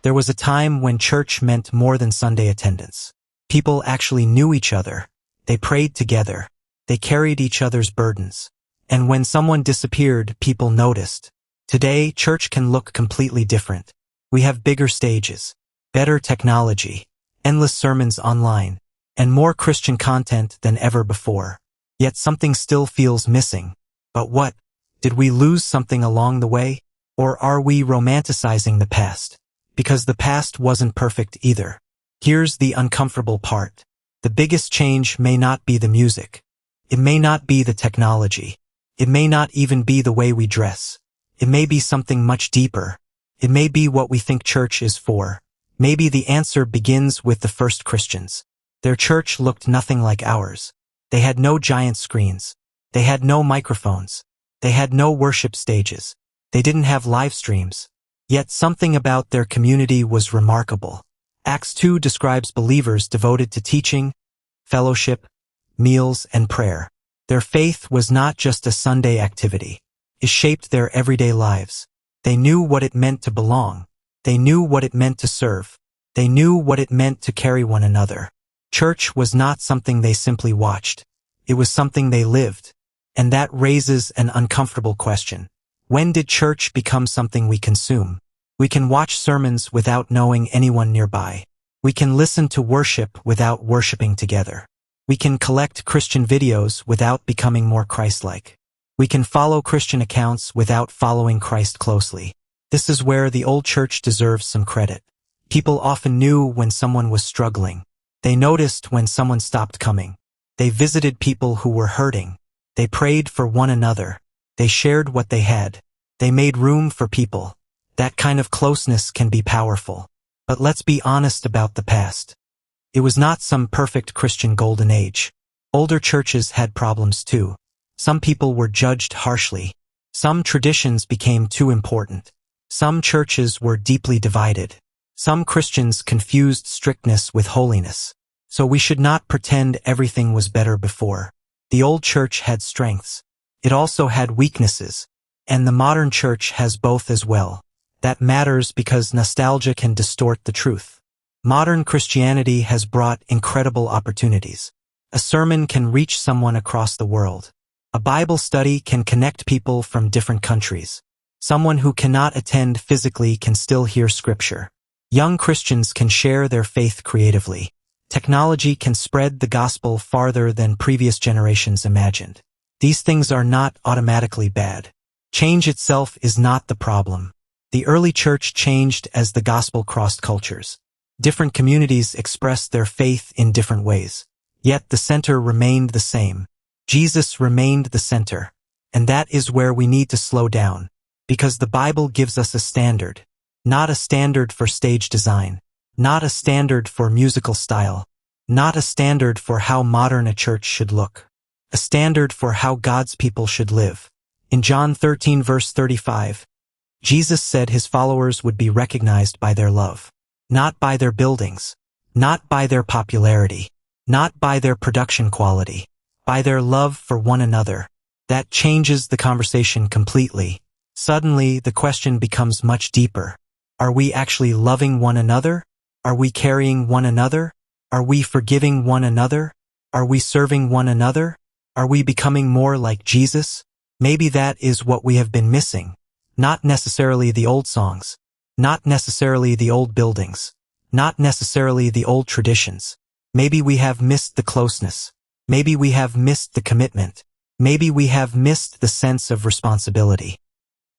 There was a time when church meant more than Sunday attendance. People actually knew each other. They prayed together. They carried each other's burdens. And when someone disappeared, people noticed. Today, church can look completely different. We have bigger stages, better technology, endless sermons online, and more Christian content than ever before. Yet something still feels missing. But what? Did we lose something along the way? Or are we romanticizing the past? Because the past wasn't perfect either. Here's the uncomfortable part. The biggest change may not be the music. It may not be the technology. It may not even be the way we dress. It may be something much deeper. It may be what we think church is for. Maybe the answer begins with the first Christians. Their church looked nothing like ours. They had no giant screens. They had no microphones. They had no worship stages. They didn't have live streams. Yet something about their community was remarkable. Acts 2 describes believers devoted to teaching, fellowship, meals, and prayer. Their faith was not just a Sunday activity. It shaped their everyday lives. They knew what it meant to belong. They knew what it meant to serve. They knew what it meant to carry one another. Church was not something they simply watched. It was something they lived. And that raises an uncomfortable question. When did church become something we consume? We can watch sermons without knowing anyone nearby. We can listen to worship without worshiping together. We can collect Christian videos without becoming more Christ-like. We can follow Christian accounts without following Christ closely. This is where the old church deserves some credit. People often knew when someone was struggling. They noticed when someone stopped coming. They visited people who were hurting. They prayed for one another. They shared what they had. They made room for people. That kind of closeness can be powerful. But let's be honest about the past. It was not some perfect Christian golden age. Older churches had problems too. Some people were judged harshly. Some traditions became too important. Some churches were deeply divided. Some Christians confused strictness with holiness. So we should not pretend everything was better before. The old church had strengths. It also had weaknesses. And the modern church has both as well. That matters because nostalgia can distort the truth. Modern Christianity has brought incredible opportunities. A sermon can reach someone across the world. A Bible study can connect people from different countries. Someone who cannot attend physically can still hear scripture. Young Christians can share their faith creatively. Technology can spread the gospel farther than previous generations imagined. These things are not automatically bad. Change itself is not the problem. The early church changed as the gospel crossed cultures. Different communities expressed their faith in different ways. Yet the center remained the same. Jesus remained the center. And that is where we need to slow down. Because the Bible gives us a standard. Not a standard for stage design. Not a standard for musical style. Not a standard for how modern a church should look. A standard for how God's people should live. In John 13 verse 35, Jesus said his followers would be recognized by their love. Not by their buildings. Not by their popularity. Not by their production quality. By their love for one another. That changes the conversation completely. Suddenly, the question becomes much deeper. Are we actually loving one another? Are we carrying one another? Are we forgiving one another? Are we serving one another? Are we becoming more like Jesus? Maybe that is what we have been missing. Not necessarily the old songs. Not necessarily the old buildings. Not necessarily the old traditions. Maybe we have missed the closeness. Maybe we have missed the commitment. Maybe we have missed the sense of responsibility.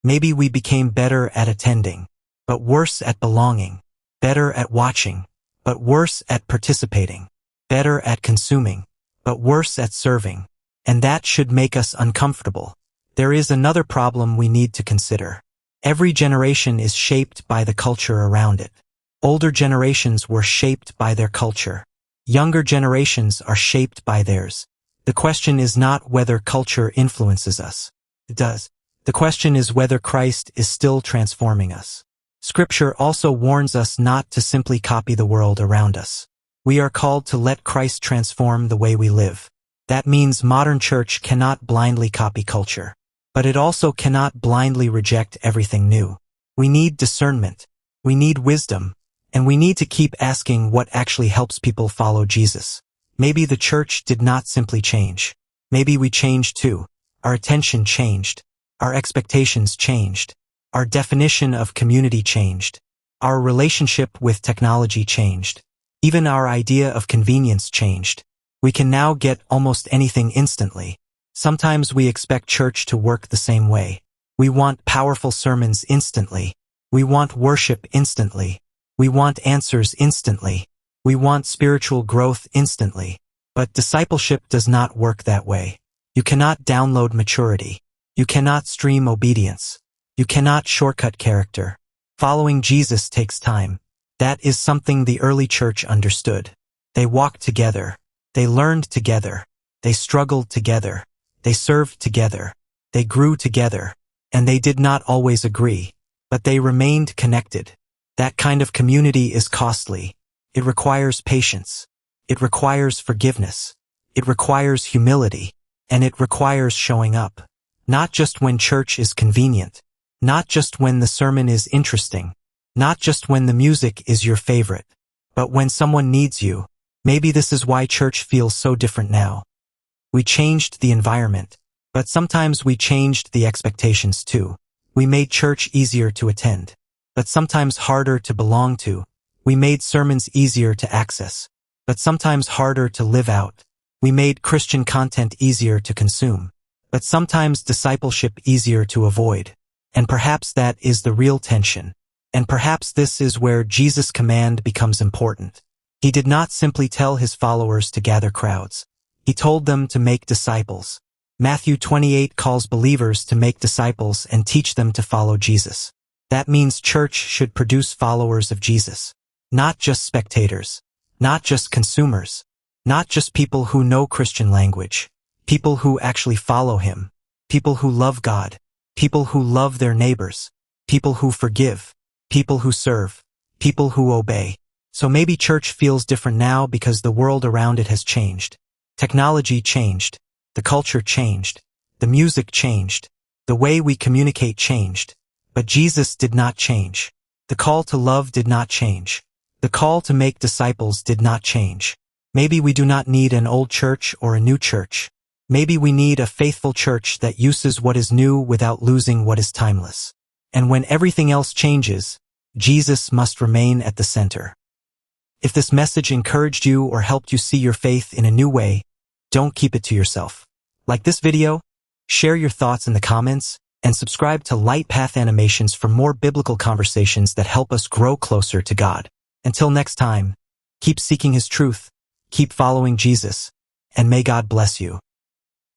Maybe we became better at attending, but worse at belonging. Better at watching, but worse at participating. Better at consuming, but worse at serving. And that should make us uncomfortable. There is another problem we need to consider. Every generation is shaped by the culture around it. Older generations were shaped by their culture. Younger generations are shaped by theirs. The question is not whether culture influences us. It does. The question is whether Christ is still transforming us. Scripture also warns us not to simply copy the world around us. We are called to let Christ transform the way we live. That means modern church cannot blindly copy culture. But it also cannot blindly reject everything new. We need discernment. We need wisdom. And we need to keep asking what actually helps people follow Jesus. Maybe the church did not simply change. Maybe we changed too. Our attention changed. Our expectations changed. Our definition of community changed. Our relationship with technology changed. Even our idea of convenience changed. We can now get almost anything instantly. Sometimes we expect church to work the same way. We want powerful sermons instantly. We want worship instantly. We want answers instantly. We want spiritual growth instantly. But discipleship does not work that way. You cannot download maturity. You cannot stream obedience. You cannot shortcut character. Following Jesus takes time. That is something the early church understood. They walked together. They learned together. They struggled together. They served together. They grew together. And they did not always agree. But they remained connected. That kind of community is costly. It requires patience. It requires forgiveness. It requires humility. And it requires showing up. Not just when church is convenient. Not just when the sermon is interesting. Not just when the music is your favorite. But when someone needs you. Maybe this is why church feels so different now. We changed the environment. But sometimes we changed the expectations too. We made church easier to attend. But sometimes harder to belong to. We made sermons easier to access. But sometimes harder to live out. We made Christian content easier to consume. But sometimes discipleship easier to avoid. And perhaps that is the real tension. And perhaps this is where Jesus' command becomes important. He did not simply tell his followers to gather crowds. He told them to make disciples. Matthew 28 calls believers to make disciples and teach them to follow Jesus. That means church should produce followers of Jesus. Not just spectators. Not just consumers. Not just people who know Christian language. People who actually follow him. People who love God. People who love their neighbors. People who forgive. People who serve. People who obey. So maybe church feels different now because the world around it has changed. Technology changed. The culture changed. The music changed. The way we communicate changed. But Jesus did not change. The call to love did not change. The call to make disciples did not change. Maybe we do not need an old church or a new church. Maybe we need a faithful church that uses what is new without losing what is timeless. And when everything else changes, Jesus must remain at the center. If this message encouraged you or helped you see your faith in a new way, don't keep it to yourself. Like this video, share your thoughts in the comments, and subscribe to Light Path Animations for more biblical conversations that help us grow closer to God. Until next time, keep seeking His truth, keep following Jesus, and may God bless you.